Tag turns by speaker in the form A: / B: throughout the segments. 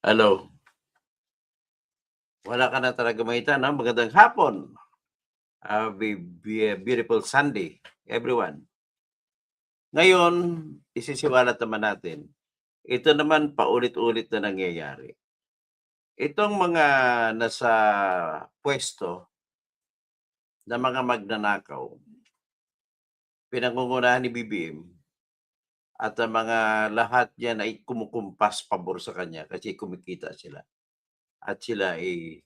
A: Hello. Wala ka na talaga makita 'no, magandang hapon. Beautiful Sunday, everyone. Ngayon, isisiwalat naman natin, ito naman paulit-ulit na nangyayari. Itong mga nasa puwesto na mga magnanakaw, pinangungunahan ni BBM at ang mga lahat diyan ay kumukumpas pabor sa kanya kasi kumikita sila at sila ay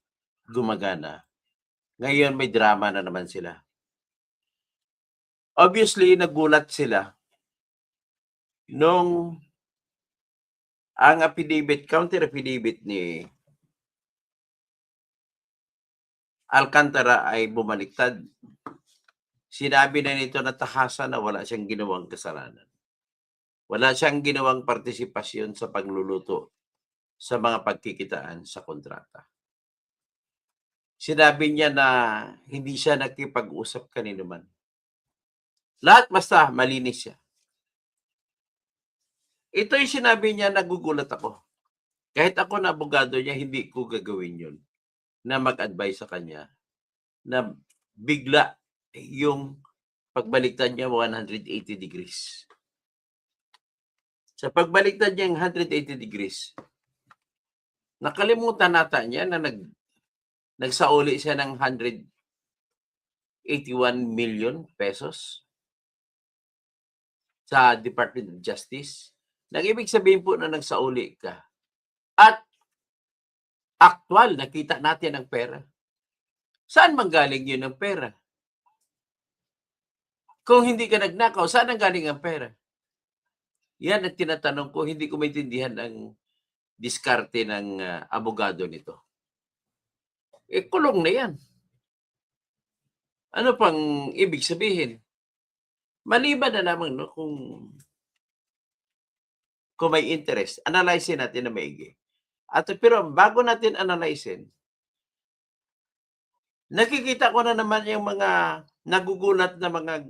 A: gumagana. Ngayon may drama na naman sila. Obviously, nagulat sila nung ang counter affidavit ni Alcantara ay bumaliktad. Sinabi na nito na tahasan na wala siyang ginawang kasalanan. Wala siyang ginawang partisipasyon sa pagluluto sa mga pagkikitaan sa kontrata. Sinabi niya na hindi siya nakipag-usap kanino man. Lahat basta malinis siya. Ito yung sinabi niya, nagugulat ako. Kahit ako na abogado niya, hindi ko gagawin yun na mag-advise sa kanya na bigla yung pagbaliktad niya 180 degrees. Sa pagbaliktad niya 180 degrees, nakalimutan nata niya na nagsauli siya ng 181 million pesos sa Department of Justice. Nang ibig sabihin po na nagsauli ka at aktual, nakita natin ang pera. Saan manggaling yun ang pera? Kung hindi ka nagnakaw, saan ang galing ang pera? Yan ang tinatanong ko, hindi ko maintindihan ang diskarte ng abogado nito. Kulong na yan. Ano pang ibig sabihin? Maliban na lamang no, kung may interest, analyze natin na maigi. Pero bago natin analyzein, nakikita ko na naman yung mga nagugulat na mga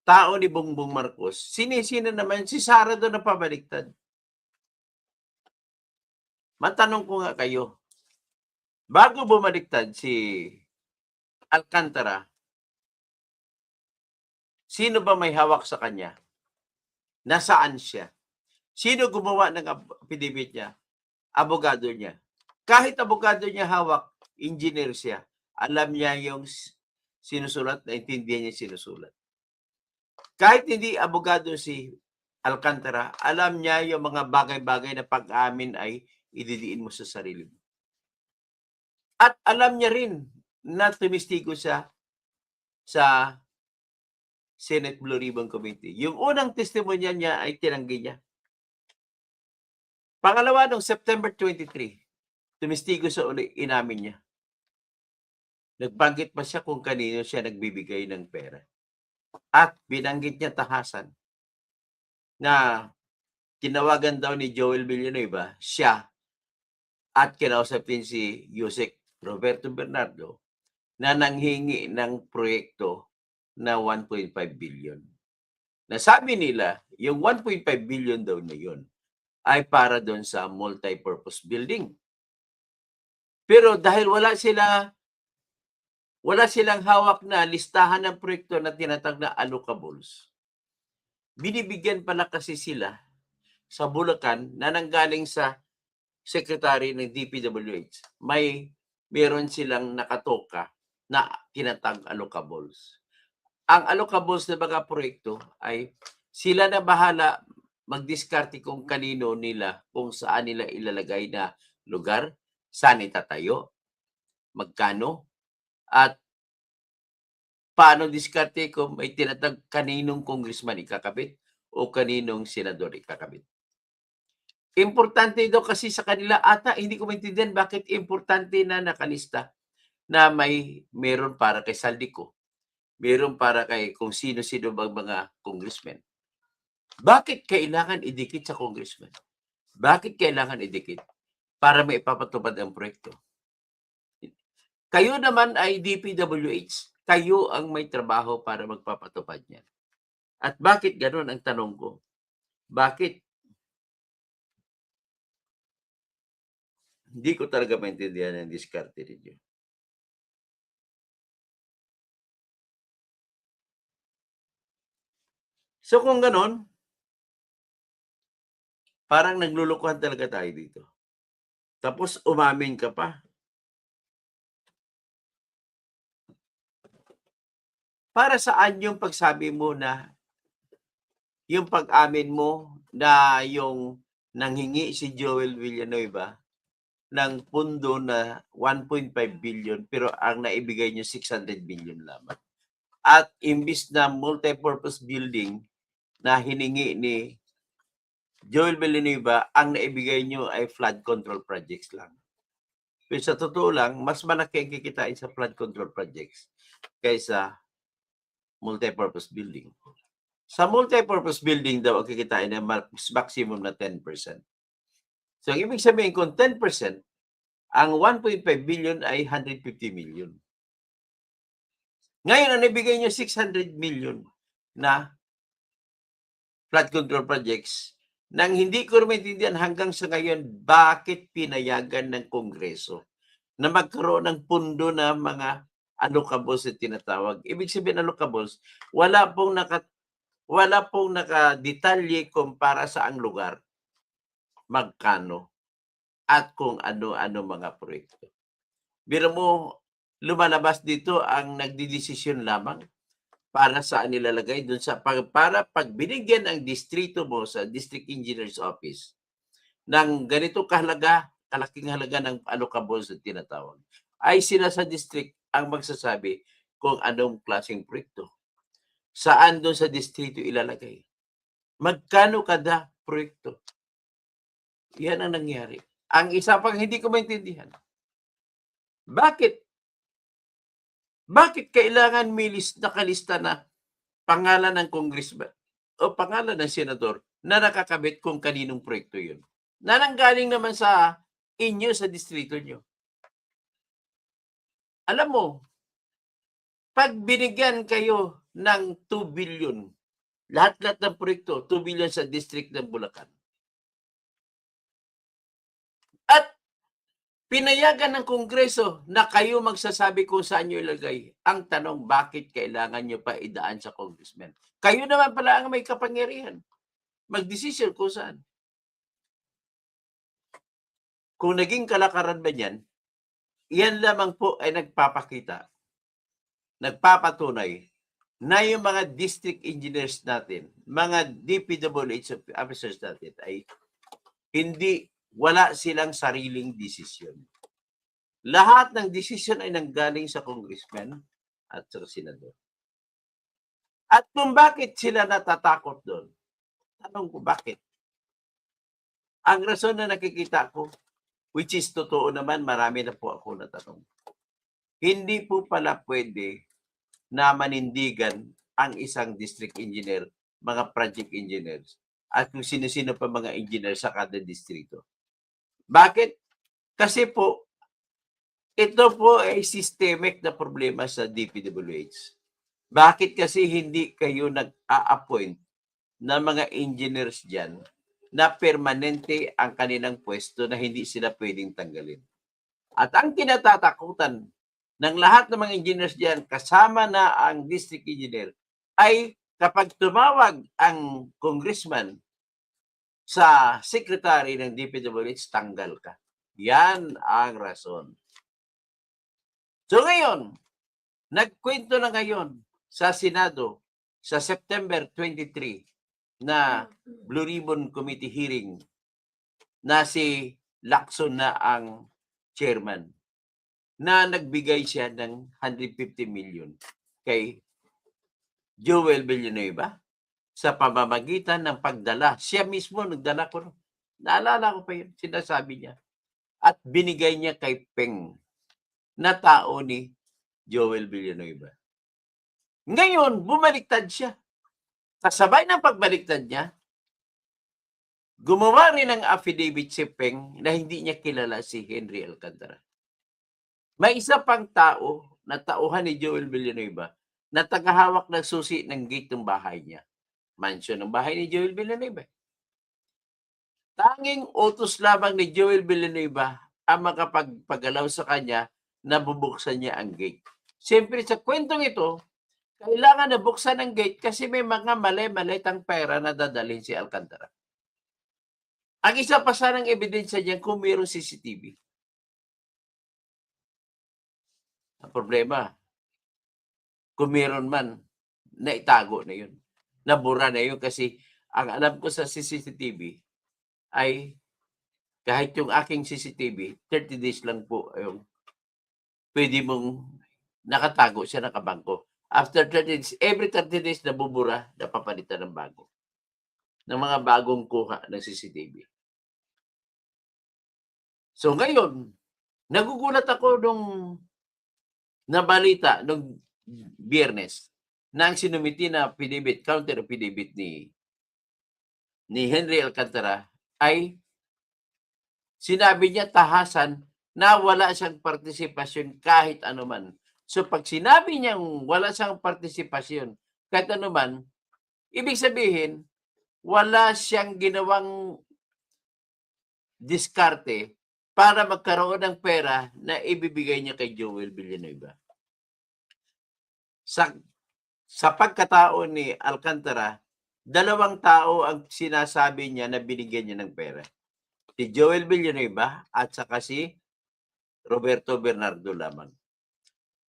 A: tao ni Bongbong Marcos. Sinisino naman si Sara doon na pabaliktad. Matanong ko nga kayo, bago bumaliktad si Alcantara, sino ba may hawak sa kanya? Nasaan siya? Sino gumawa ng affidavit niya? Abogado niya. Kahit abogado niya hawak, engineer siya. Alam niya yung sinusulat, naintindihan niya yung sinusulat. Kahit hindi abogado si Alcantara, alam niya yung mga bagay-bagay na pag-amin ay ididiin mo sa sarili mo. At alam niya rin na tumistigo siya sa Senate Blue Ribbon Committee. Yung unang testimonya niya ay tinanggi niya. Pangalawa, noong September 23, tumistigo sa uli, inamin niya. Nagbanggit pa siya kung kanino siya nagbibigay ng pera. At binanggit niya tahasan na tinawagan daw ni Joel Villanueva, siya, at kinausap din si Yusek Roberto Bernardo na nanghingi ng proyekto na 1.5 billion. Nasabi nila, yung 1.5 billion daw na yun ay para doon sa multi-purpose building. Pero dahil wala silang hawak na listahan ng proyekto na tinatag na allocables, binibigyan pala kasi sila sa Bulacan na nanggaling sa secretary ng DPWH. Meron silang nakatoka na tinatag allocables. Ang allocables na mga proyekto ay sila na bahala magdiskarte kung kanino nila, kung saan nila ilalagay na lugar, saan itatayo, magkano, at paano diskarte kung may tinatag kaninong congressman ikakabit o kaninong senador ikakabit. Importante daw kasi sa kanila ata, hindi ko maintindihan bakit importante na nakalista na meron para kay Saldico, meron para kay kung sino-sino bang mga congressmen. Bakit kailangan idikit sa congressman? Bakit kailangan idikit? Para may ipapatupad ang proyekto. Kayo naman ay DPWH, kayo ang may trabaho para magpapatupad niyan. At bakit ganun ang tanong ko? Bakit Hindi ko talaga maintindihan ang diskarte ninyo. So kung gano'n, parang naglulukuhan talaga tayo dito. Tapos umamin ka pa. Para saan yung pagsabi mo na yung pag-amin mo na yung nanghingi si Joel Villanueva ng pundo na 1.5 billion pero ang naibigay niyo 600 million lamang. At imbis na multipurpose building na hiningi ni Joel Villanueva, ang naibigay niyo ay flood control projects lang. Pero sa totoo lang, mas malaki ang kikitain sa flood control projects kaysa multipurpose building. Sa multipurpose building daw ang kikitain na maximum na 10%. So, ang ibig sabihin kung 10%, ang 1.5 billion ay 150 million. Ngayon, ang nabigay niyo 600 million na flood control projects nang hindi ko maintindihan hanggang sa ngayon bakit pinayagan ng Kongreso na magkaroon ng pundo na mga allocables na tinatawag. Ibig sabihin allocables, wala pong nakadetalye kung para sa ang lugar, magkano, at kung ano-ano mga proyekto. Biro mo, lumalabas dito ang nagdidesisyon lamang para saan nilalagay dun sa para pag binigyan ang distrito mo sa District Engineer's Office ng ganito kalaking halaga ng allocables na tinatawag, ay sila sa district ang magsasabi kung anong klaseng proyekto. Saan doon sa distrito ilalagay? Magkano kada proyekto? Yan ang nangyari. Ang isa pang hindi ko maintindihan, bakit kailangan may nakalista na pangalan ng congressman o pangalan ng senador na nakakabit kung kaninong proyekto yun? Na nanggaling naman sa inyo sa distrito nyo. Alam mo, pag binigyan kayo ng 2 billion, lahat-lahat ng proyekto, 2 billion sa district ng Bulacan. At pinayagan ng Kongreso na kayo magsasabi kung saan nyo ilagay. Ang tanong, bakit kailangan nyo pa idaan sa congressman? Kayo naman pala ang may kapangyarihan. Magdesisyon kung saan. Kung naging kalakaran ba yan, yan lamang po ay nagpapatunay na yung mga district engineers natin, mga DPWH officers natin ay wala silang sariling desisyon. Lahat ng desisyon ay nanggaling sa congressman at sa senador. At kung bakit sila natatakot doon, tanong ko bakit? Ang rason na nakikita ko, which is totoo naman, marami na po ako natanong. Hindi po pala pwede na manindigan ang isang district engineer, mga project engineers, at kung sino-sino pa mga engineer sa kada distrito. Bakit? Kasi po, ito po ay systemic na problema sa DPWH. Bakit kasi hindi kayo nag-a-appoint na mga engineers dyan na permanente ang kanilang pwesto na hindi sila pwedeng tanggalin? At ang kinatatakutan ng lahat ng mga engineers dyan, kasama na ang district engineer, ay kapag tumawag ang congressman sa secretary ng DPWH, tanggal ka. Yan ang rason. So ngayon, nagkwento na ngayon sa Senado sa September 23 na Blue Ribbon Committee hearing na si Lacson na ang chairman, na nagbigay siya ng 150 million kay Joel Villanueva sa pamamagitan ng pagdala. Siya mismo nagdala ko. Naalala ko pa yun, sinasabi niya. At binigay niya kay Peng, na tao ni Joel Villanueva. Ngayon, bumaliktad siya. Kasabay ng pagbaliktad niya, gumawa rin ng affidavit si Peng na hindi niya kilala si Henry Alcantara. May isa pang tao na tauhan ni Joel Villanueva na tagahawak ng susi ng gate ng bahay niya. Mansion ng bahay ni Joel Villanueva. Tanging utos lamang ni Joel Villanueva ang makapagpagalaw sa kanya na bubuksan niya ang gate. Siyempre sa kwentong ito, kailangan na buksan ang gate kasi may mga mali-malitang pera na dadalhin si Alcantara. Ang isa pa sanang ebidensya diyan kung mayroong CCTV. Ang problema, kung meron man, naitago na yun. Nabura na yun kasi ang alam ko sa CCTV ay kahit yung aking CCTV, 30 days lang po yung pwede mong nakatago siya, nakabangko. After 30 days, every 30 days nabubura, napapalitan ng bago. Ng mga bagong kuha ng CCTV. So ngayon, nagugulat ako nung nabalita nung Biyernes na ang sinumiti na affidavit, counter affidavit ni Henry Alcantara ay sinabi niya tahasan na wala siyang partisipasyon kahit anuman. So pag sinabi niyang wala siyang partisipasyon kahit anuman, ibig sabihin wala siyang ginawang diskarte para magkaroon ng pera na ibibigay niya kay Joel Villanueva. Sa pagkatao ni Alcantara, dalawang tao ang sinasabi niya na binigyan niya ng pera. Si Joel Villanueva at saka si Roberto Bernardo lamang.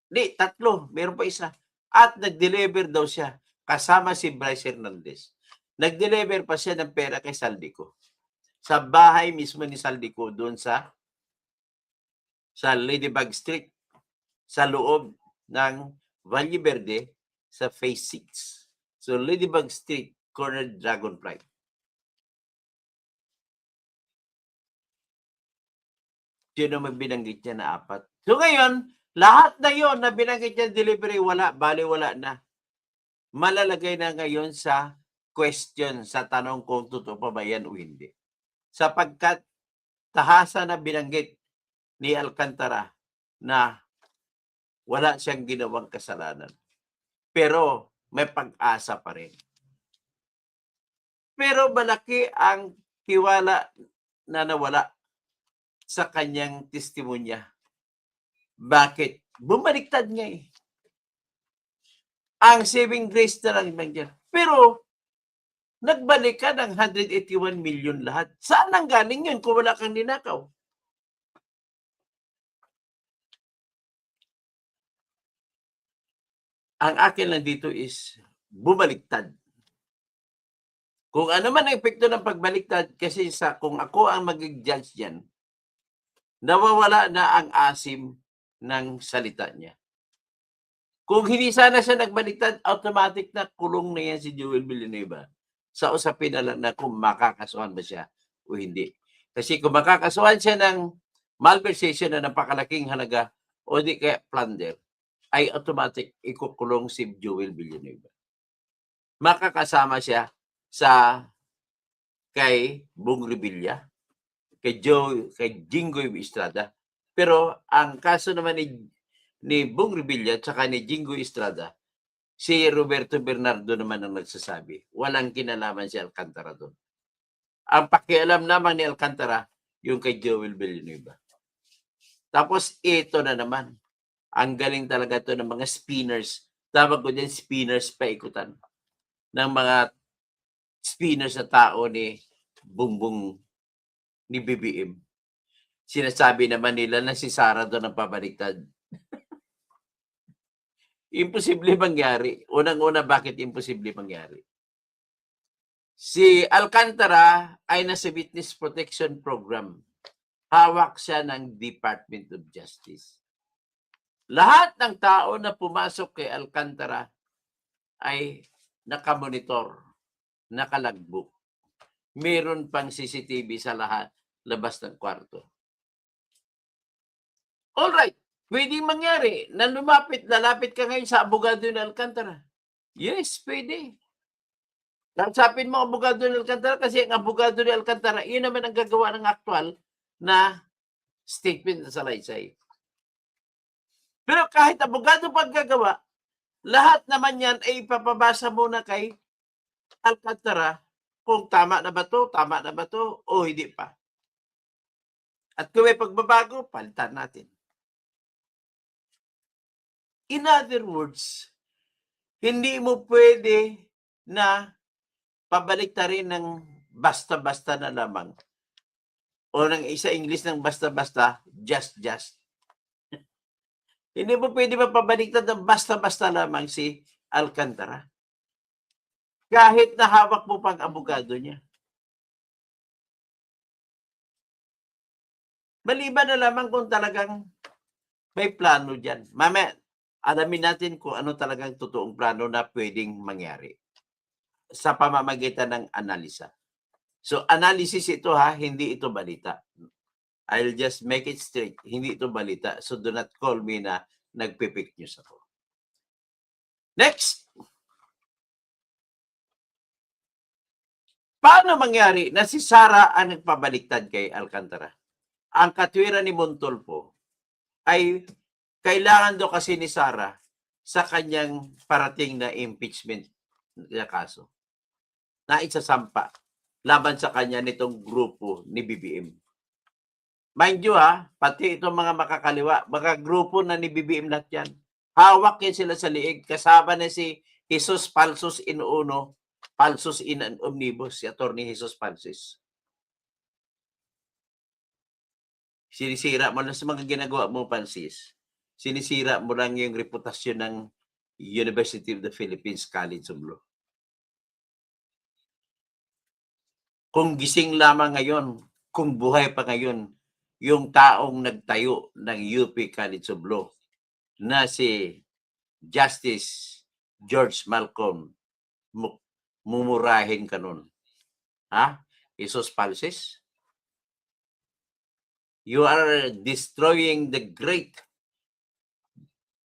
A: Di, tatlo. Meron pa isa. At nag-deliver daw siya kasama si Bryce Hernandez. Nag-deliver pa siya ng pera kay Saldico. Sa bahay mismo ni Saldico doon sa Ladybug Street sa loob ng Valle Verde sa Phase 6. So Ladybug Street, corner Dragonfly. Sino may binanggit niya na 4? So ngayon, lahat na yon na binanggit niya delivery, wala, wala na. Malalagay na ngayon sa question, sa tanong kung totoo pa ba yan o hindi. Sapagkat tahasan na binanggit ni Alcantara na wala siyang ginawang kasalanan. Pero may pag-asa pa rin. Pero malaki ang tiwala na nawala sa kanyang testimonya. Bakit? Bumaliktad niya eh. Ang saving grace na lang nandiyan. Pero nagbalik ka ng 181 million lahat. Saan nang galing yun kung wala kang ninakaw? Ang akin lang dito is bumaliktad. Kung ano man ang epekto ng pagbaliktad, kasi kung ako ang mag-judge diyan, nawawala na ang asim ng salita niya. Kung hindi sana siya nagbaliktad, automatic na kulong na yan si Joel Villanueva. Sa usapin na lang na kung makakasuhan ba siya o hindi. Kasi kung makakasuhan siya ng malversation na napakalaking halaga o di kaya plunder, ay automatic ikukulong si Joel Villanueva. Makakasama siya kay Bong Revilla, kay Jinggoy Estrada. Pero ang kaso naman ni Bong Revilla at saka ni Jinggoy Estrada, si Roberto Bernardo naman ang nagsasabi. Walang kinalaman si Alcantara doon. Ang pakialam naman ni Alcantara, yung kay Joel Villanueva. Tapos ito na naman. Ang galing talaga to ng mga spinners. Tawag ko din spinners paikutan. Ng mga spinners na tao ni Bumbong ni BBM. Sinasabi naman nila na si Sara doon ang pabaliktad. Imposible mangyari. Unang-una, bakit imposible mangyari? Si Alcantara ay nasa Witness Protection Program. Hawak siya ng Department of Justice. Lahat ng tao na pumasok kay Alcantara ay nakamonitor, nakalagbook. Meron pang CCTV sa labas ng kwarto. Alright, pwedeng mangyari na lalapit ka ngayon sa abogado ni Alcantara. Yes, pwede. Kausapin mo ang abogado ni Alcantara kasi ang abogado ni Alcantara, yun naman ang gagawa ng aktual na statement sa salaysay. Pero kahit abogado pag gagawa, lahat naman yan ay ipapabasa muna kay Alcantara kung tama na ba to o hindi pa. At kung may pagbabago, palitan natin. In other words, hindi mo pwede na pabaliktarin ng basta-basta na lamang. O ng isa English ng basta-basta, just. Hindi mo pwede mapabaliktad ng basta-basta lamang si Alcantara. Kahit na hawak mo pang abogado niya. Maliban na lamang kung talagang may plano dyan. Mamaya, alamin natin kung ano talagang totoong plano na pwedeng mangyari sa pamamagitan ng analisa. So, analysis ito ha, hindi ito balita. I'll just make it straight. Hindi ito balita. So, do not call me na nagpipick news ako. Next! Paano mangyari na si Sara ang nagpabaliktad kay Alcantara? Ang katwiran ni Montolpo ay kailangan daw kasi ni Sara sa kanyang parating na impeachment na kaso na isasampa laban sa kanya nitong grupo ni BBM. Mind you ha, pati itong mga makakaliwa, mga grupo na ni BBM lahat yan. Hawak yan sila sa liig. Kasama na si Jesus Falsus in uno, Falsus in omnibus, si Atty. Jesus Falsus. Sinisira mo lang sa mga ginagawa mo, Francis. Sinisira mo lang yung reputasyon ng University of the Philippines College of Law. Kung gising lamang ngayon, kung buhay pa ngayon, yung taong nagtayo ng UP College of Law na si Justice George Malcolm, mumurahin ka nun. Ha? Jesus Falsus? You are destroying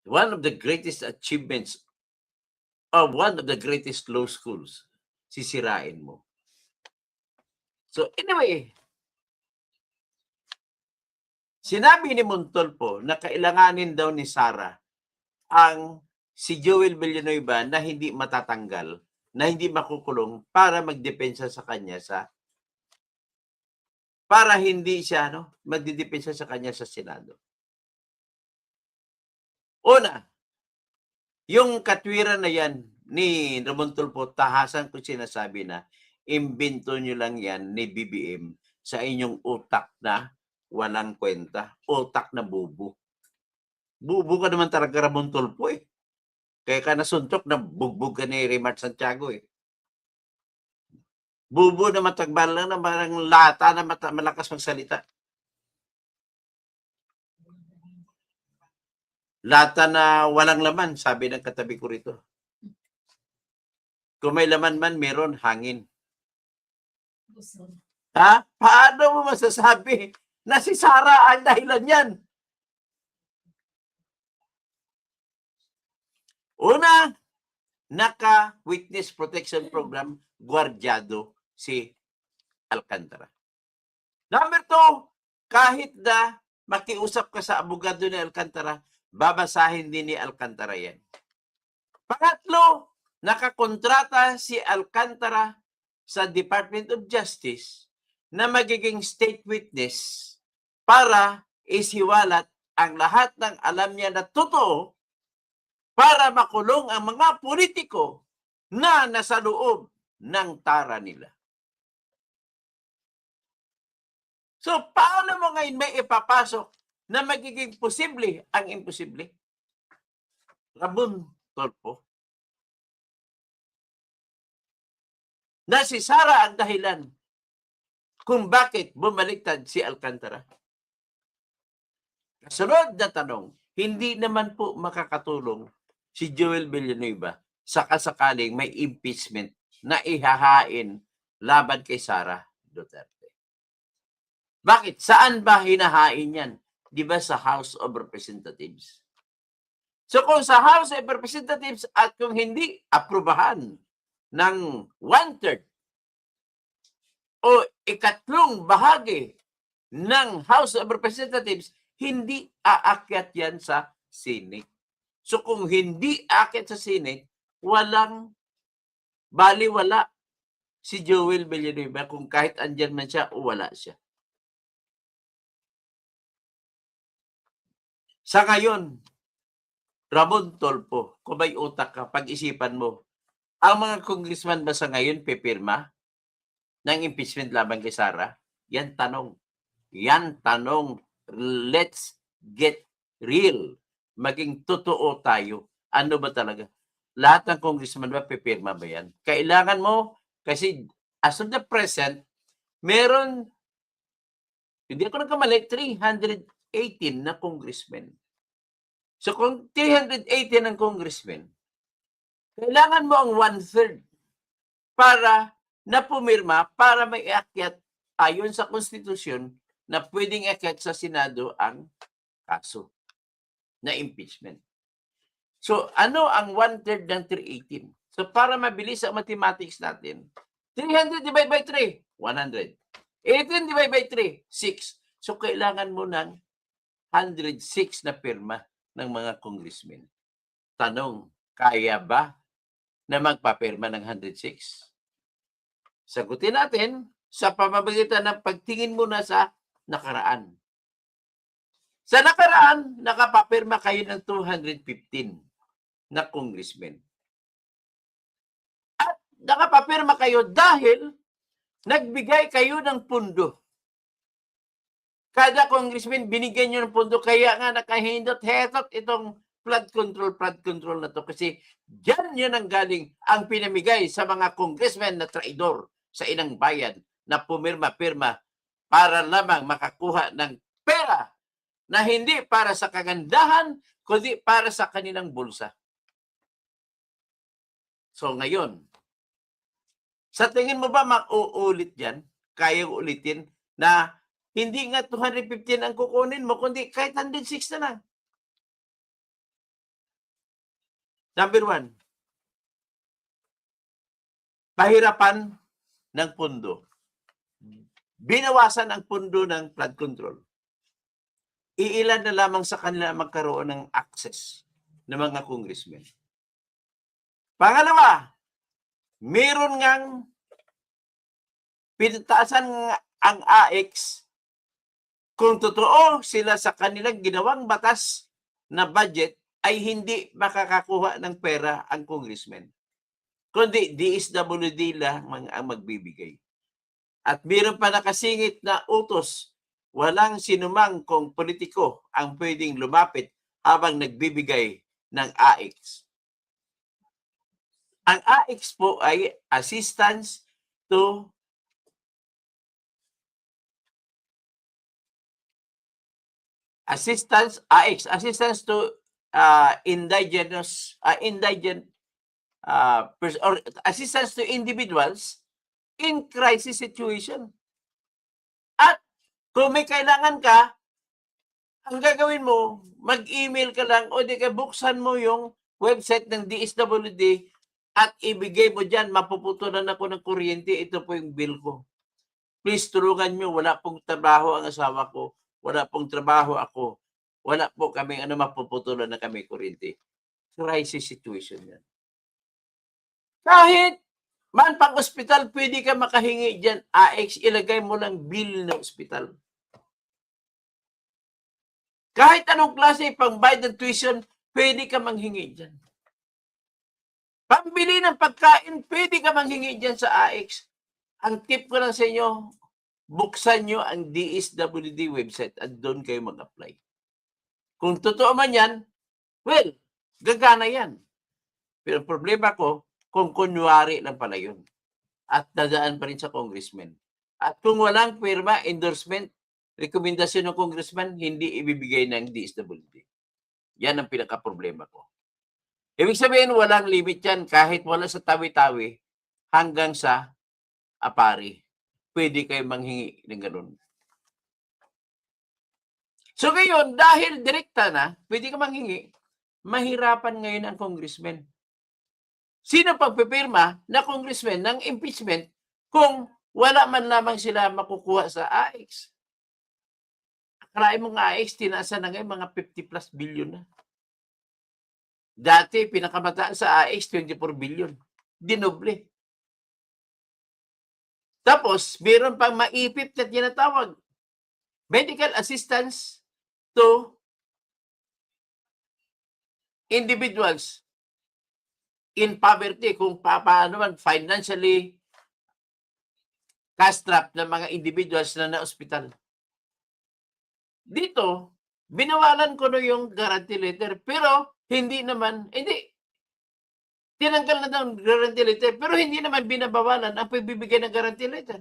A: one of the greatest achievements of one of the greatest law schools. Sisirain mo. So anyway, sinabi ni Montolpo na kailanganin daw ni Sara ang si Joel Villanueva na hindi matatanggal, na hindi makukulong para magdepensa sa kanya para hindi siya magdidepensa sa kanya sa Senado. Una, yung katwiran na yan ni Ramon Tulfo, tahasan ko sinasabi na imbento nyo lang yan ni BBM sa inyong utak na walang kwenta, utak na bubo. Bubo ka naman talaga, Ramon Tulfo eh. Kaya ka nasuntok na bugbog ka ni Remart Santiago eh. Bubo na matagbal lang na parang lata na malakas magsalita. Lata na walang laman, sabi ng katabi ko rito. Kung may laman man, meron hangin. Ha? Paano mo masasabi na si Sara ang dahilan yan? Una, naka-witness protection program, gwardyado si Alcantara. Number 2, kahit na makiusap ka sa abogado ni Alcantara, babasahin din ni Alcantara yan. Pangatlo, nakakontrata si Alcantara sa Department of Justice na magiging state witness para isiwalat ang lahat ng alam niya na totoo para makulong ang mga politiko na nasa loob ng tara nila. So, paano mo ngayon may ipapasok na magiging posible ang imposible? Ramon Tulfo. Na si Sara ang dahilan kung bakit bumaliktad si Alcantara. Kasunod na tanong, hindi naman po makakatulong si Joel Villanueva sa kasakaling may impeachment na ihahain laban kay Sara Duterte. Bakit? Saan ba hinahain yan? Di ba sa House of Representatives? So kung sa House of Representatives at kung hindi aprubahan ng 1/3 o ikatlong bahagi ng House of Representatives, hindi aakyat yan sa Senate. So kung hindi aakyat sa Senate, walang baliwala si Joel Villanueva kung kahit andyan man siya o wala siya. Sa ngayon, Ramon Tulfo, kung may utak ka, pag-isipan mo, ang mga congressman ba sa ngayon pipirma ng impeachment laban kay Sara? Yan tanong. Yan tanong. Let's get real. Maging totoo tayo. Ano ba talaga? Lahat ng congressman ba pipirma ba yan? Kailangan mo, kasi as of the present, meron, hindi ako nagkamali, 318 na congressmen. So kung 318 ng congressmen, kailangan mo ang 1/3 para na pumirma para may iakyat ayon sa konstitusyon na pwedeng iakyat sa Senado ang kaso na impeachment. So ano ang 1/3 ng 318? So para mabilis ang mathematics natin, 300 divided by 3, 100. 18 divided by 3, 6. So kailangan mo ng 106 na pirma ng mga congressmen. Tanong, kaya ba na magpapirma ng 106? Sagutin natin sa pamamagitan ng pagtingin muna sa nakaraan. Sa nakaraan, nakapapirma kayo ng 215 na congressmen. At nakapapirma kayo dahil nagbigay kayo ng pundo. Kada congressman, binigyan nyo ng pundo. Kaya nga nakahindot-hetot itong flood control na to. Kasi dyan yun ang galing ang pinamigay sa mga congressmen na traidor sa inang bayan na pumirma-pirma para lamang makakuha ng pera na hindi para sa kagandahan, kundi para sa kanilang bulsa. So ngayon, sa tingin mo ba mauulit yan? Kaya ulitin na hindi nga 215 ang kukunin mo, kundi kahit 106 na lang. Number 1, pahirapan ng pundo. Binawasan ang pundo ng flood control. Iilan na lamang sa kanila magkaroon ng access ng mga congressmen. Pangalawa, meron ngang pinataasan ang AX kung totoo sila sa kanilang ginawang batas na budget ay hindi makakakuha ng pera ang congressmen. Kundi DSWD lang ang magbibigay. At meron pa nakasingit na utos, walang sinumang kung politiko ang pwedeng lumapit habang nagbibigay ng AX. Ang AX po ay assistance to indigenous or assistance to individuals in crisis situation. At kung may kailangan ka, ang gagawin mo, mag-email ka lang o di ka buksan mo yung website ng DSWD at ibigay mo dyan, mapuputulan ako ng kuryente, ito po yung bill ko. Please tulungan nyo, wala pong trabaho ang asawa ko, wala pong trabaho ako, wala po kami mapuputulan na kami kuryente. Crisis situation yan. Kahit man pang ospital, pwede ka makahingi dyan, AX, ilagay mo lang bill ng ospital. Kahit anong klase, pang-bayad ng tuition, pwede ka manghingi dyan. Pambili ng pagkain, pwede ka manghingi dyan sa AX. Ang tip ko lang sa inyo, buksan nyo ang DSWD website at doon kayo mag-apply. Kung totoo man yan, well, gagana yan. Pero problema ko, kung kunwari lang pala yun. At dadaan pa rin sa congressman. At kung walang pirma, endorsement, rekomendasyon ng congressman, hindi ibibigay ng DSWD. Yan ang pinaka-problema ko. Ibig sabihin, walang limit yan. Kahit wala sa tawi-tawi, hanggang sa apari. Pwede kayo manghingi ng ganun. So ngayon, dahil direkta na, pwede ka manghingi, mahirapan ngayon ang congressman. Sino pagpipirma na congressman ng impeachment kung wala man lamang sila makukuha sa AX? Akalain mong AX, tinaasan na ngayon mga 50 plus billion na. Dati, pinakamataan sa AX, 24 billion. Dinoble. Tapos, meron pang maipit na tinatawag. Medical assistance to individuals in poverty, kung paano man financially cash-strapped ng mga individuals na na-ospital. Dito, binawalan ko na yung guarantee letter, pero hindi, tinanggal na daw ang guarantee letter, pero hindi naman binabawalan ang pagbibigay ng guarantee letter.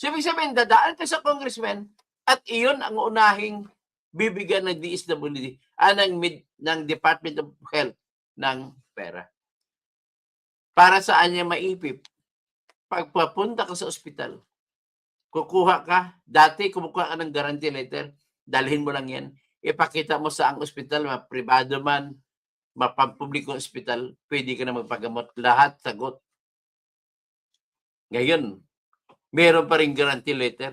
A: So, ibig sabihin, dadaan ka sa congressman at iyon ang unahing bibigyan ng DSWD, ng Department of Health ng pera. Para saan niya maipip? Pagpapunta ka sa ospital, kukuha ka, dati kumukuha ka ng guarantee letter, dalhin mo lang yan, ipakita mo sa ang ospital, privado man, mapampublikong ospital, pwede ka na magpagamot, lahat sagot. Ngayon, meron pa rin guarantee letter.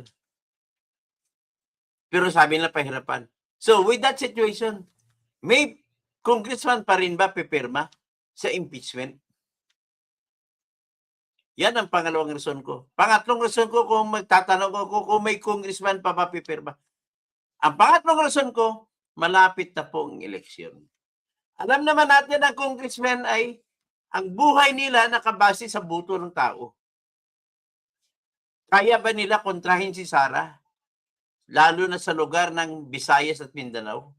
A: Pero sabi nila pahirapan. So, with that situation, may congressman pa rin ba pipirma sa impeachment? Yan ang pangalawang rason ko. Pangatlong rason ko, kung magtatanong ko kung may congressman pa ba pipirma. Ang pangatlong rason ko, malapit na po ang eleksyon. Alam naman natin ang congressman ay ang buhay nila nakabase sa boto ng tao. Kaya ba nila kontrahin si Sara? Lalo na sa lugar ng Visayas at Mindanao?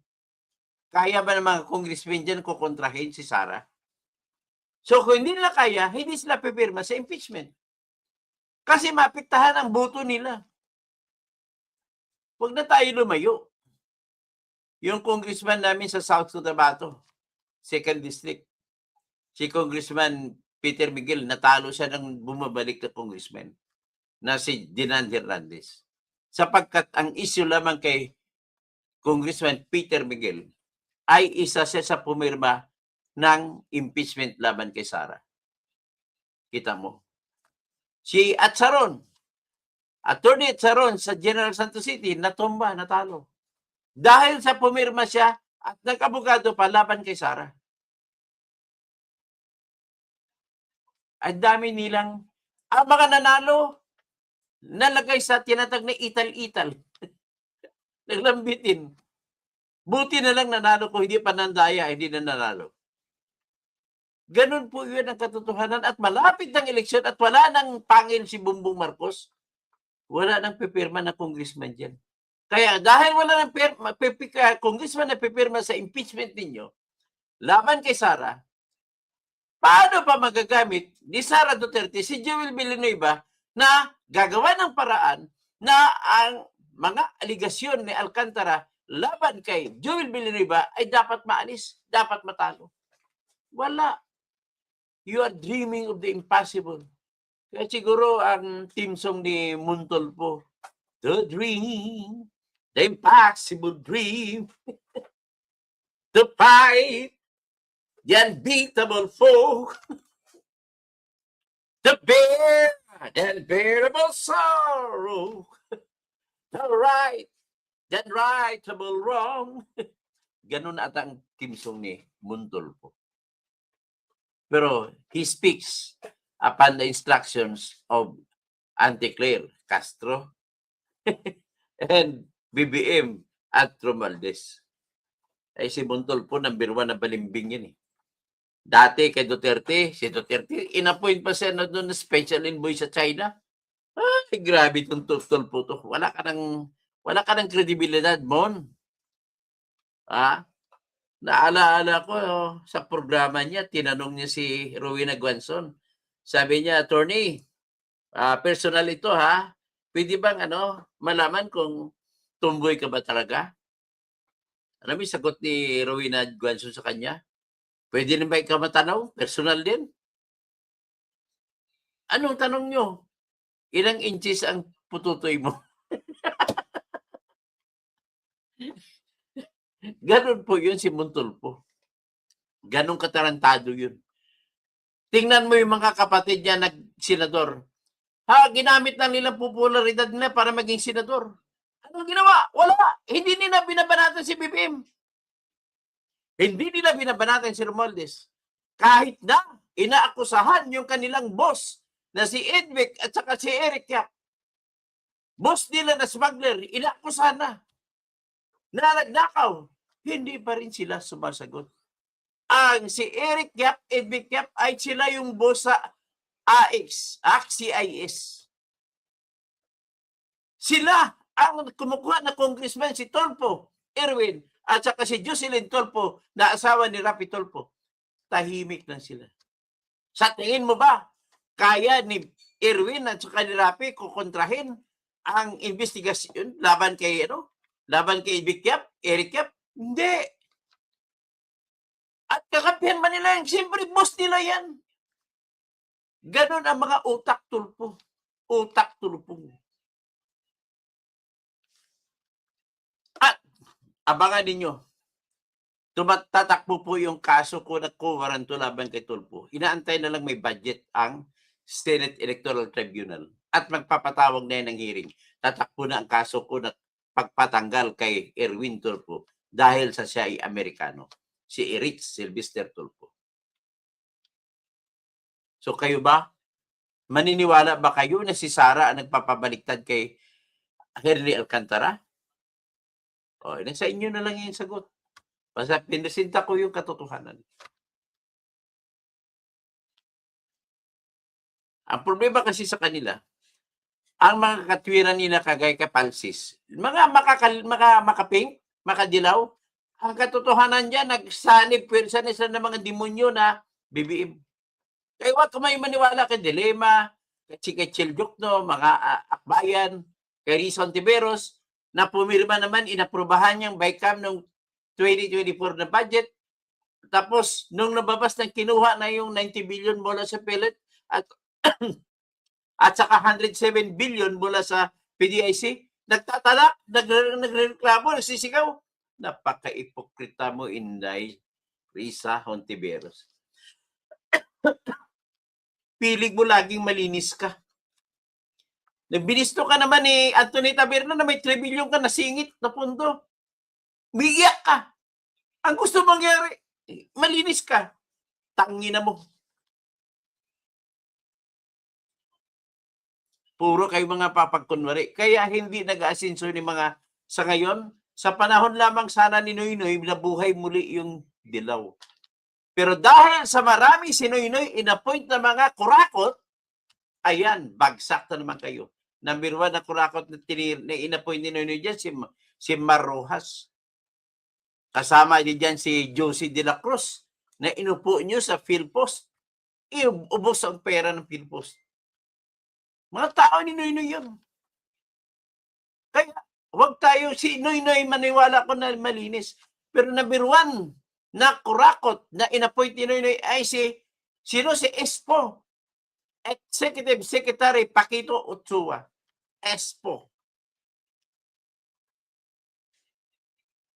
A: Kaya ba ng mga congressmen dyan kukontrahin si Sara? So kung hindi nila kaya, hindi sila pipirma sa impeachment. Kasi mapiktahan ang boto nila. Huwag na tayo lumayo. Yung congressman namin sa South Cotabato, 2nd District, si Congressman Peter Miguel, natalo siya ng bumabalik na congressman na si Dinan Hernandez. Sapagkat ang issue lamang kay Congressman Peter Miguel ay isa siya sa pumirma ng impeachment laban kay Sara. Kita mo. Si Atzaron, Attorney Atzaron sa General Santos City, natumba, natalo. Dahil sa pumirma siya at nag-abogado pa laban kay Sara. Ang dami nilang, ang mga nanalo, nalagay sa tinatag na ital-ital. Naglambitin. Buti na lang nanalo ko, hindi pa nandaya, hindi na nanalo. Ganun po yun ang katotohanan at malapit ng eleksyon at wala nang pangil si Bongbong Marcos. Wala nang pipirma na congressman dyan. Kaya dahil wala nang congressman na pipirma sa impeachment ninyo, laban kay Sara, paano pa magagamit ni Sara Duterte si Joel Villanueva na gagawa ng paraan na ang mga aligasyon ni Alcantara laban kay Joel Villanueva ay dapat maalis, dapat matalo? Wala. You are dreaming of the impossible. Kaya siguro ang team song ni Montolpo, the dream, the impossible dream, to fight the unbeatable foe, the bear, the unbearable sorrow, the right, the unrightable wrong. Ganun ata ang team song ni Montolpo. Pero he speaks upon the instructions of Anticlair Castro and BBM at Romualdez. Ay si Montolpo, number 1 na balimbing yan eh. Dati kay Duterte, si Duterte, inappoint pa siya doon na special envoy sa China. Ay, grabe itong Tolpo to. Wala ka ng kredibilidad, Mon. Naalaala ko sa programa niya, tinanong niya si Rowena Guanzon. Sabi niya, attorney, personal ito ha, pwede bang malaman kung tumboy ka ba talaga? Alam mo yung sagot ni Rowena Guanzon sa kanya? Pwede rin ba ikaw matanaw? Personal din? Anong tanong nyo? Ilang inches ang pututoy mo? Ganon po yun si Montolpo. Ganon katarantado yun. Tingnan mo yung mga kapatid niya nag-senador. Ginamit lang nilang popularidad nila para maging senador. Anong ginawa? Wala. Hindi nila binabanatan si BBM. Hindi nila binabanatan si Romualdez. Kahit na inaakusahan yung kanilang boss na si Edvic at saka si Eric Yap. Boss nila na smuggler, inaakusahan na. Na nagnakaw. Hindi pa rin sila sumasagot. Ang si Eric Yap, Edvic Yap ay sila yung boss sa CIS. Sila ang kumukuha na congressman, si Tolpo, Erwin, at saka si Jocelyn Tolpo, na asawa ni Rapi Tolpo. Tahimik lang sila. Sa tingin mo ba, kaya ni Erwin at saka ni Rapi kukontrahin ang investigasyon laban kay Edvic Yap, Eric Yap? Hindi. At kakampihan man nila yan, siyempre boss nila yan. Ganon ang mga utak tulpo. Utak tulpo. At abangan ninyo, tatakbo po yung kaso ko na kuwaranto laban kay Tulpo. Inaantay na lang may budget ang Senate Electoral Tribunal at magpapatawag na yan ng hearing. Tatakbo na ang kaso ko na pagpatanggal kay Erwin Tulpo dahil sa siya ay Amerikano. Si Erich Sylvester Tulpo. So kayo ba? Maniniwala ba kayo na si Sara ang nagpapabaliktad kay Henry Alcantara? O, nasa inyo na lang yung sagot. Basta pinasinta ko yung katotohanan. Ang problema kasi sa kanila, ang mga katwiran nila kagay ka Palsis, mga makapink, makadilaw, ang katotohanan dyan, nagsanib, pwersa na sila ng mga demonyo na bibiim. Kaya wag ka may maniwala kay Dilema, kay Chiljokno, mga akbayan, kay Rizon Tiberos, na pumirma naman, inaprubahan niyang BICAM noong 2024 na budget. Tapos, nung nababas na kinuha na yung 90 billion mula sa pellet at saka 107 billion mula sa PDIC, nagtatalak, nagreklamo, nagsisigaw. Napaka-ipokrita mo, Inday Risa Hontiveros. Pilig mo laging malinis ka. Nagbinisto ka naman ni Anthony Taberna na may 3 billion ka nasingit na pundo. Umiiyak ka. Ang gusto mangyari, malinis ka. Tangina mo. Puro kayo mga papagkunwari. Kaya hindi nag-aasinso ni mga sa ngayon. Sa panahon lamang sana ni Noynoy, nabuhay muli yung dilaw. Pero dahil sa marami si Noynoy inappoint na mga kurakot, ayan, bagsak na naman kayo. Number 1 na kurakot na inappoint ni Noynoy dyan, si Mar Rojas. Kasama niyo dyan si Josie De La Cruz na inupo nyo sa PhilPost. Iubos ang pera ng PhilPost. Mga tao ni Noynoy yun. Kaya, huwag tayo, si Noynoy maniwala ko na malinis. Pero number 1 na kurakot na inappoint ni Noynoy ay sino si Espo. Executive Secretary Paquito Ochoa. Espo.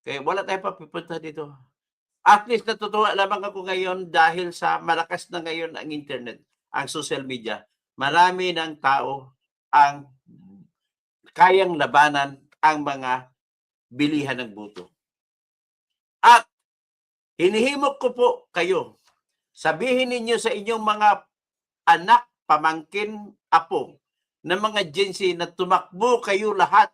A: Kaya wala tayo papipunta dito. At least natutuwa lamang ako ngayon dahil sa malakas na ngayon ang internet, ang social media. Marami ng tao ang kayang labanan ang mga bilihan ng boto. At hinihimok ko po kayo, sabihin ninyo sa inyong mga anak, pamangkin, apo, ng mga Gen Z na tumakbo kayo lahat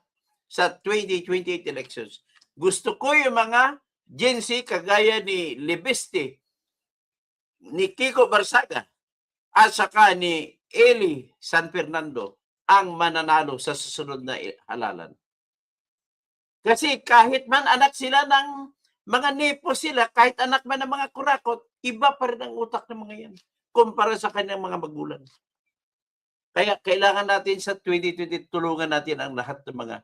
A: sa 2028 elections. Gusto ko yung mga Gen Z kagaya ni Libeste, ni Kiko Barsaga, at saka ni Eli San Fernando ang mananalo sa susunod na halalan. Kasi kahit man anak sila ng mga nepo sila, kahit anak man ng mga kurakot, iba pa rin ang utak ng mga yan kumpara sa kanyang mga magulang. Kaya kailangan natin sa 2020 tulungan natin ang lahat ng mga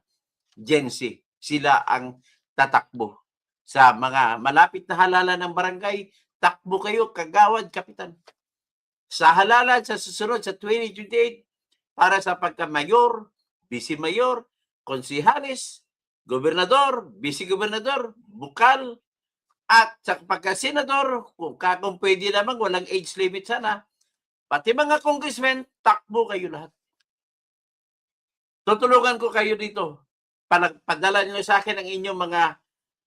A: Gen Z. Sila ang tatakbo sa mga malapit na halalan ng barangay. Takbo kayo, kagawad, kapitan. Sa halalan sa susunod sa 2028 para sa pagka-mayor, vice-mayor, konsihales, gobernador, vice-gobernador, bukal, at sa pagka-senador, kung pwede naman, walang age limit sana, pati mga congressmen, takbo kayo lahat. Tutulungan ko kayo dito. Padala nyo sa akin ang inyong mga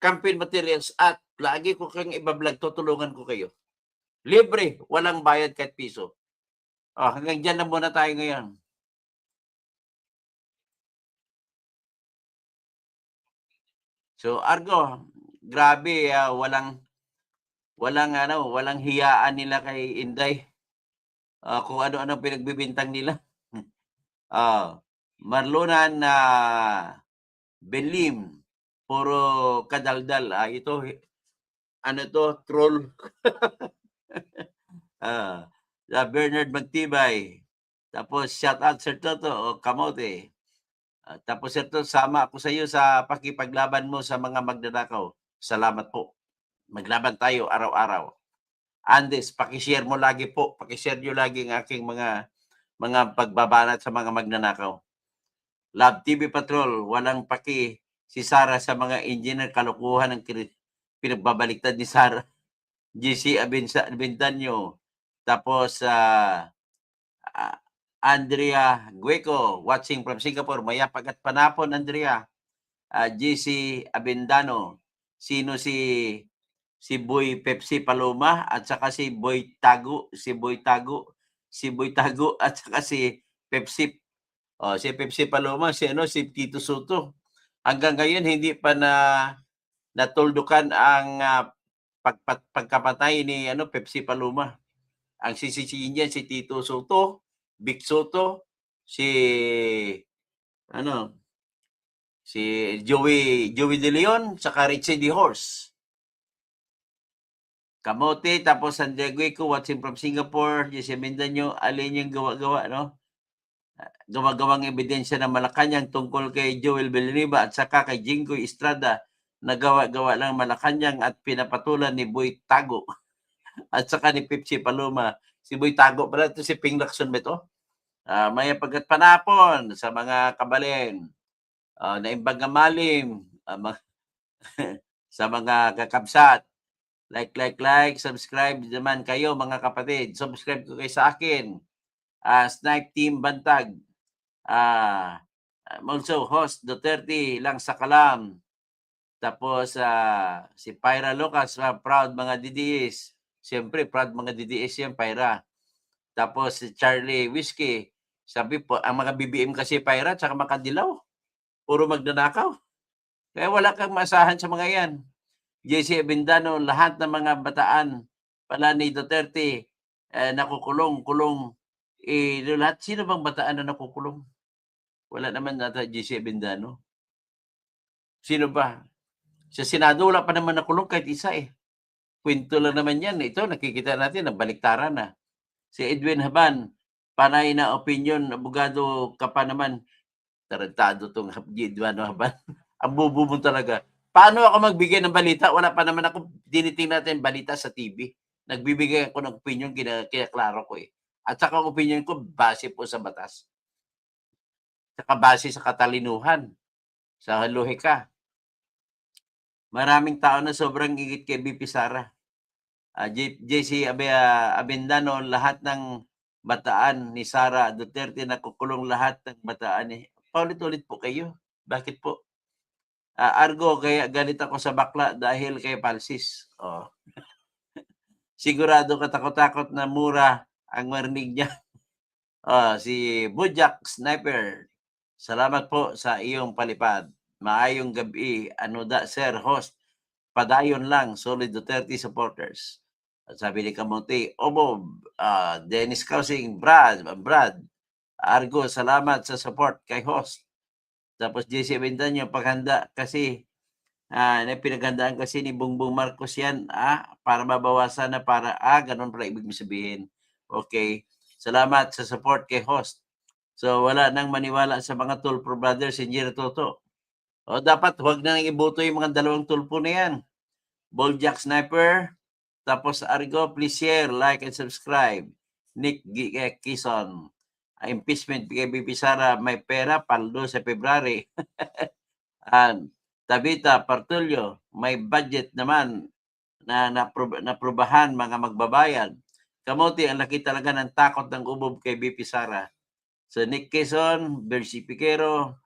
A: campaign materials at lagi ko kayong ibablog, tutulungan ko kayo. Libre, walang bayad kahit piso. Hanggang dyan na muna tayo ngayon. So, Argo, grabe, walang walang hiyaan nila kay Inday. Kung ano-ano pinagbibintang nila. Marlunan na Belim, puro kadaldal. Ito, ano to, troll. Bernard Magtibay. Tapos shout out Sir Toto o Kamote. Tapos Sir Toto, sama ako sa iyo sa pakipaglaban mo sa mga magnanakaw. Salamat po. Maglaban tayo araw-araw. Andes, paki-share mo lagi po. Paki-share niyo lagi ang aking mga pagbabanat sa mga magnanakaw. Love TV Patrol, walang paki si Sara sa mga engineer, kalukuhan ng pinagbabaliktad ni Sara. GC Abendanyo. Tapos Andrea Gueco, watching from Singapore. Mayapag at panapon, Andrea. GC Abendano. Sino si Boy Pepsi Paloma at saka si Boy Tago at saka si Pepsi. Si Pepsi Paloma, si Tito Soto. Hanggang ngayon hindi pa natuldukan ang pagkapatay ni Pepsi Paloma. Ang sisisihin niyan si Tito Soto, Vic Soto, si Joey De Leon, saka Richie D. Horse. Kamote, tapos San Diego ko, watching from Singapore, Jesse Mindanyo, alin yung gawa-gawa, no? Gawa-gawang ebidensya ng Malacanang tungkol kay Joel Villanueva at saka kay Jinggoy Estrada na gawa-gawa lang Malacanang at pinapatulan ni Boy Tago at saka ni Pepsi Paloma. Si Boy Tago pala ito, si Ping Lacson ba ito? May pagkat panapon sa mga kabalin, naimbag nga malim, sa mga kakabsat. Like, subscribe naman kayo mga kapatid. Subscribe ko kayo sa akin. Snipe Team Bantag. Also, host Duterte lang sa kalam. Tapos, si Pyra Lucas, proud mga DDS. Siyempre, proud mga DDS yan, Pyra. Tapos, si Charlie Whiskey. Sabi po, ang mga BBM kasi Pyra, tsaka Makadilaw. Puro magnanakaw. Kaya wala kang maasahan sa mga yan. JC Abendano, lahat ng mga bataan pala ni Duterte nakukulong. Lahat, sino bang bataan na nakukulong? Wala naman nata JC Abendano. Sino ba? Sa Senado, wala pa naman nakulong kahit isa eh. Kwento lang naman yan. Ito, nakikita natin, nabaliktaran na. Si Edwin Haban, panay na opinion, abogado ka pa naman. Tarantado itong Edwin Haban. Ang bubo mo talaga. Paano ako magbigay ng balita? Wala pa naman ako diniting natin balita sa TV. Nagbibigay ako ng opinion, kaya klaro ko eh. At saka ang opinion ko, base po sa batas. Saka base sa katalinuhan. Sa lohika. Maraming tao na sobrang igit kay BP Sara. JC Abendano, lahat ng bataan ni Sara Duterte, nakukulong lahat ng bataan eh. Paulit-ulit po kayo. Bakit po? Argo, kaya galit ako sa bakla dahil kay Palsis. Sigurado katakot-takot na mura ang marinig niya. Si Bujak Sniper, salamat po sa iyong palipad. Maayong gabi. Sir, host. Padayon lang, solid Duterte supporters. At sabi ni Kamote, Obob, Dennis Causing, Brad, Argo, salamat sa support kay host. Tapos JC Avendaño, paghanda kasi pinaghandaan kasi ni Bongbong Marcos yan para mabawasan na ganun pala ibig sabihin. Okay. Salamat sa support kay host. So wala nang maniwala sa mga Tulpo Brothers, Engineer Toto. Dapat huwag na nang iboto yung mga dalawang tulpo na yan. Boljak Sniper, tapos Argo, please share, like, and subscribe. Nick Kison. Impeachment kay BP Sara, may pera, paldo sa February. Tabita Partulyo, may budget naman na naprubahan mga magbabayan. Kamote, ang laki talaga ng takot ng ubob kay BP Sara. So Nick Quezon, Bercy Piquero,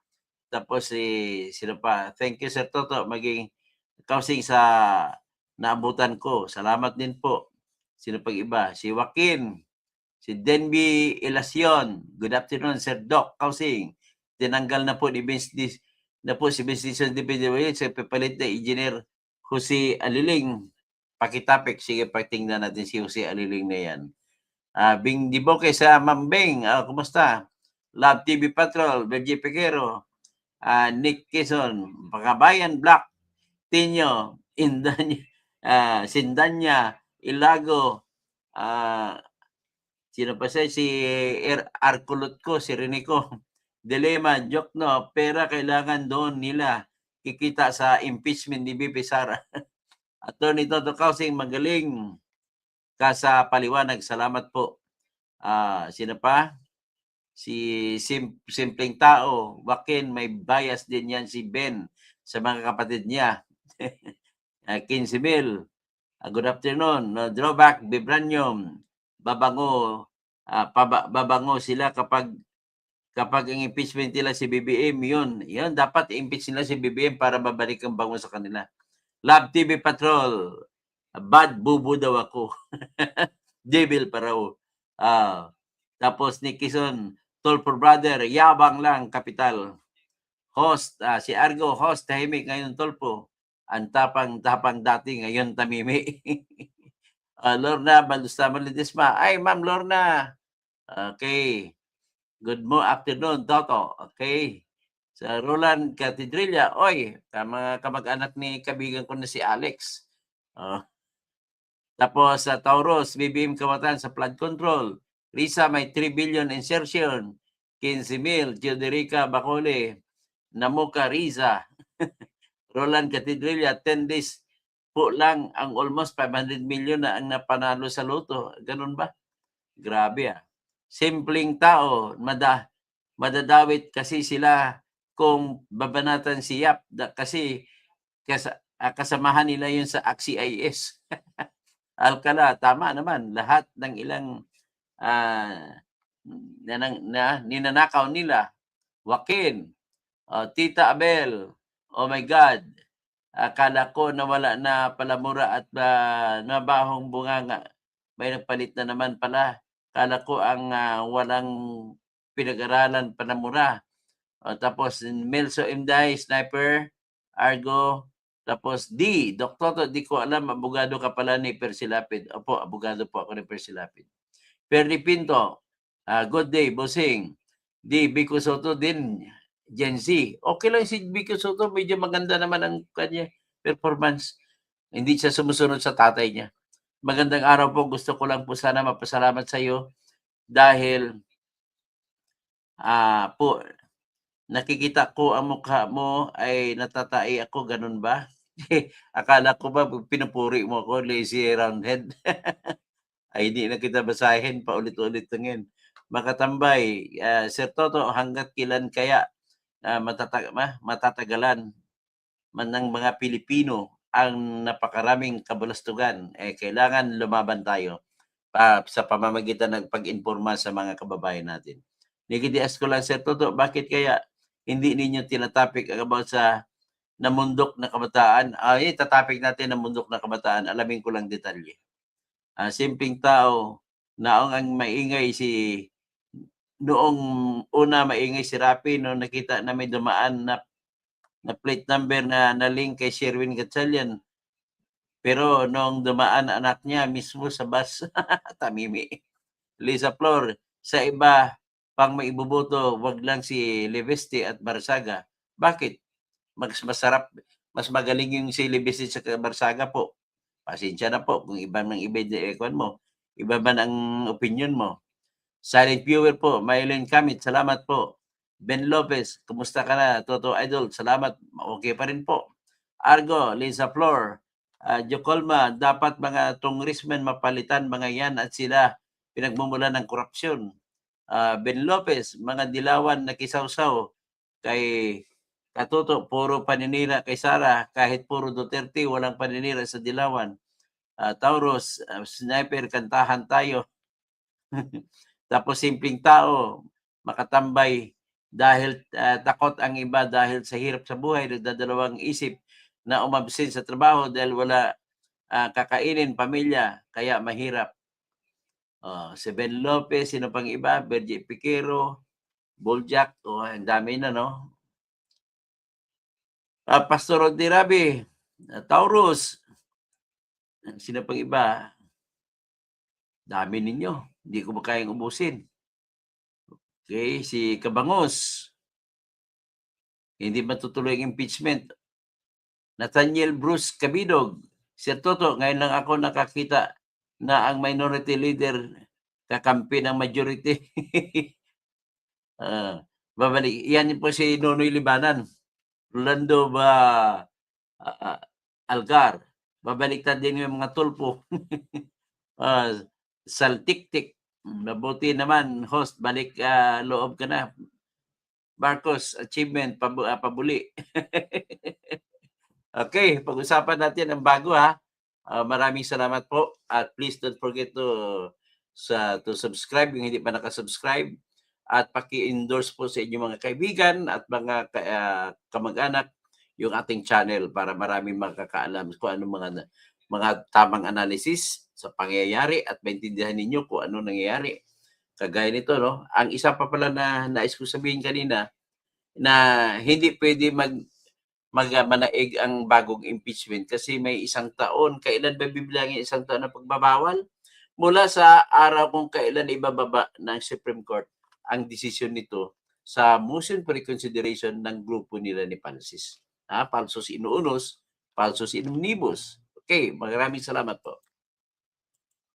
A: tapos sino pa? Thank you Sir Toto, maging kausing sa naabutan ko. Salamat din po. Sino pag iba? Si Joaquin, si Denby Elacion. Good afternoon, Sir Doc Kausing. Tinanggal na po si Vince Dizon sa papalit na Engineer Jose Aliling pakitapik, sige patingnan natin si Jose Aliling na yan. Bing Diboke sa Mambing, kumusta? Love TV Patrol, Bergie Pequero, Nick Quezon, Pakabayan Black, Tinyo, Indanya, Sindanya, Ilago, sino pa siya? Si Arculot ko, si Renico, Dilema, Jokno, pera kailangan doon nila kikita sa impeachment ni BP Sara. Attorney Toto Kausing, magaling ka sa paliwanag. Salamat po. Sino pa? Si simpleng tao, Joaquin, may bias din yan si Ben sa mga kapatid niya. 15,000. Good afternoon. No, drawback, Vibranium, babango, babango sila kapag ang impeachment nila si BBM, yun dapat impeach nila si BBM para babalik ang bango sa kanila. Love TV Patrol, bad bubo daw ako. Devil pa raw. Tapos ni Kison, Toll for Brother, yabang lang, kapital. Host, si Argo, host, tahimik ngayon, Tolpo. Ang tapang dati, ngayon tamimi. Lorna Balustama Lidisma. Ay, Ma'am Lorna. Okay. Good afternoon, Toto. Okay. Sa Roland Catedrilla, oy, mga kamag-anak ni kabigan ko na si Alex. Tapos sa Taurus, BBM Kamatan sa flood control. Risa may 3 billion insertion. 15,000, Teodorica Bacole. Namuka Riza. Roland Catedrilla, 10 days po lang ang almost 500 million na ang napanalo sa loto. Ganun ba? Grabe Simpleng tao, madadawit kasi sila kung babanatan si Yap kasi kasamahan nila yun sa AXIS. Alcala, tama naman. Lahat ng ilang ninanakaw nila. Joaquin, Tita Abel, oh my God, akala ko nawala na palamura at nabahong bunganga. May nagpalit na naman pala. Akala ko ang walang pinag-aralan panamura. Tapos Melso Imday, Sniper, Argo, tapos Doktor, di ko alam, abogado ka pala ni Persilapid. Opo, abogado po ako ni Persilapid. Perli Pinto, good day, bossing. Biko Soto din, Gen Z. Okay lang si Biko Soto, medyo maganda naman ang kanya performance. Hindi siya sumusunod sa tatay niya. Magandang araw po, gusto ko lang po sana mapasalamat sa iyo dahil po nakikita ko ang mukha mo ay natatai ako, ganun ba? Akala ko ba pinupuri mo ako, lazy roundhead? Ay hindi na kita basahin, paulit-ulit lang yan. Makatambay, Sir Toto, hanggat kailan kaya matatagalan man ng mga Pilipino ang napakaraming kabalastugan? Kailangan lumaban tayo sa pamamagitan ng pag-informa sa mga kababayan natin. Nikidias ko lang, Sir Toto, bakit kaya hindi ninyo tinatapik about sa namundok na kabataan? Tatapik natin namundok na kabataan. Alamin ko lang detalye. Simpleng tao, noong maingay si Rapi nung nakita na may dumaan na plate number na link kay Sherwin Gatchalian. Pero nung dumaan anak niya mismo sa bus, tamimi. Lisa Flor, sa iba pang maibuboto, wag lang si Leveste at Barsaga. Bakit? Mas magaling yung si Leveste sa Barsaga po. Pasensya na po kung iba mo. Iba man ang opinion mo. Silent viewer po, Mylene Kamit, salamat po. Ben Lopez, kumusta ka na? Toto Idol, salamat. Okay pa rin po. Argo, Lisa Flor, Jocolma, dapat mga congressmen mapalitan mga yan at sila pinagmumula ng korupsyon. Ben Lopez, mga dilawan na kisawsaw kay Katuto, puro paninira kay Sara, kahit puro Duterte, walang paninira sa dilawan. Taurus, Sniper, kantahan tayo. Tapos simpleng tao, makatambay dahil takot ang iba dahil sa hirap sa buhay, nagdadalawang isip na umabsen sa trabaho dahil wala kakainin, pamilya, kaya mahirap. Si Ben Lopez, sino pang iba? Bergie Piquero, Boljak, ang dami na, no? Pastor Rodney Rabi, Taurus, Sino pang iba? Dami ninyo, hindi ko ba kayang ubusin. Okay, si Cabangus, hindi matutuloy ang impeachment. Nathaniel Bruce Cabidog, Sir Toto, ngayon lang ako nakakita na ang minority leader kakampi ng majority. Babalik, yan po si Nonoy Libanan. Rolando Algar. Babaliktad din yung mga tulpo. Saltiktik. Mabuti naman, host, balik loob ka na. Marcos, achievement, pabuli. Okay, pag-usapan natin ang bago ha. Maraming salamat po at please don't forget to subscribe yung hindi pa nakasubscribe at paki-endorse po sa inyong mga kaibigan at mga kamag-anak yung ating channel para maraming makakaalam kung ano mga tamang analysis sa pangyayari at maintindihan ninyo kung ano nangyayari. Kagaya nito, no? Ang isa pa pala na nais ko sabihin kanina na hindi pwede manaig ang bagong impeachment kasi may isang taon. Kailan ba bibilangin isang taon na pagbabawal? Mula sa araw kung kailan ibababa ng Supreme Court ang desisyon nito sa motion for reconsideration ng grupo nila ni Palsis. Falsus in unos, falsus in omnibus. Okay, maraming salamat po.